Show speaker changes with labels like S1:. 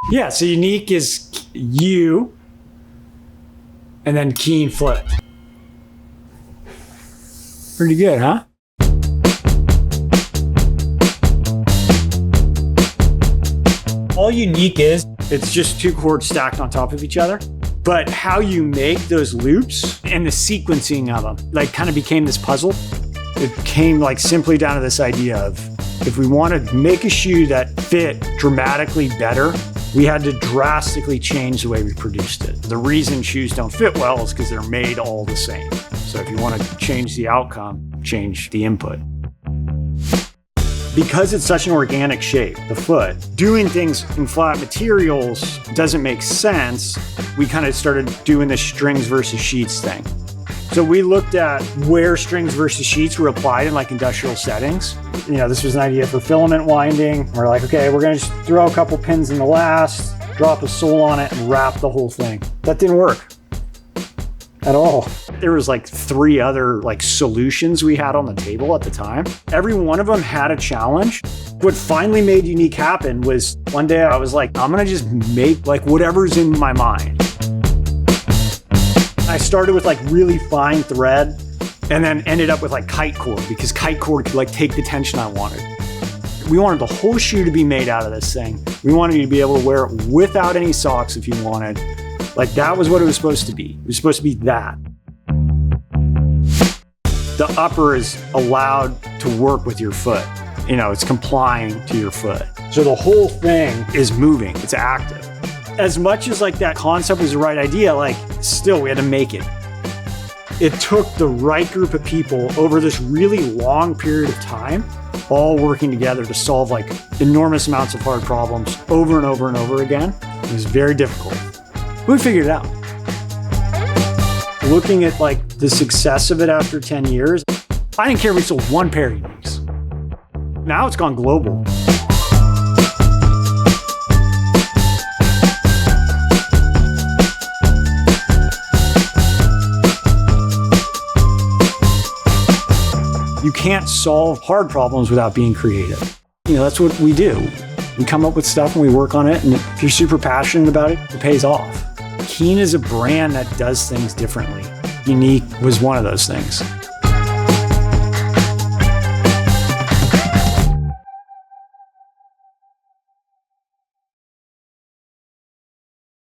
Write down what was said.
S1: Yeah, so unique is U and then keen flipped. Pretty good, huh? All unique is, it's just two chords stacked on top of each other. But how you make those loops and the sequencing of them, like kind of became this puzzle. It came like simply down to this idea of if we want to make a shoe that fit dramatically better, we had to drastically change the way we produced it. The reason shoes don't fit well is because they're made all the same. So if you want to change the outcome, change the input. Because it's such an organic shape, the foot, doing things in flat materials doesn't make sense. We kind of started doing the strings versus sheets thing. So we looked at where strings versus sheets were applied in like industrial settings. You know, this was an idea for filament winding. We're like, okay, we're gonna just throw a couple pins in the last, drop a sole on it and wrap the whole thing. That didn't work at all. There was like 3 other like solutions we had on the table at the time. Every one of them had a challenge. What finally made Unique happen was one day I was like, I'm gonna just make like whatever's in my mind. I started with like really fine thread and then ended up with like kite cord because kite cord could like take the tension I wanted. We wanted the whole shoe to be made out of this thing. We wanted you to be able to wear it without any socks if you wanted. Like that was what it was supposed to be. It was supposed to be that. The upper is allowed to work with your foot. You know, it's complying to your foot. So the whole thing is moving, it's active. As much as like that concept was the right idea, like still we had to make it. It took the right group of people over this really long period of time, all working together to solve like enormous amounts of hard problems over and over and over again. It was very difficult. We figured it out. Looking at like the success of it after 10 years, I didn't care if we sold 1 pair of Uniques. Now it's gone global. You can't solve hard problems without being creative. You know, that's what we do. We come up with stuff and we work on it, and if you're super passionate about it, it pays off. Keen is a brand that does things differently. Unique was one of those things.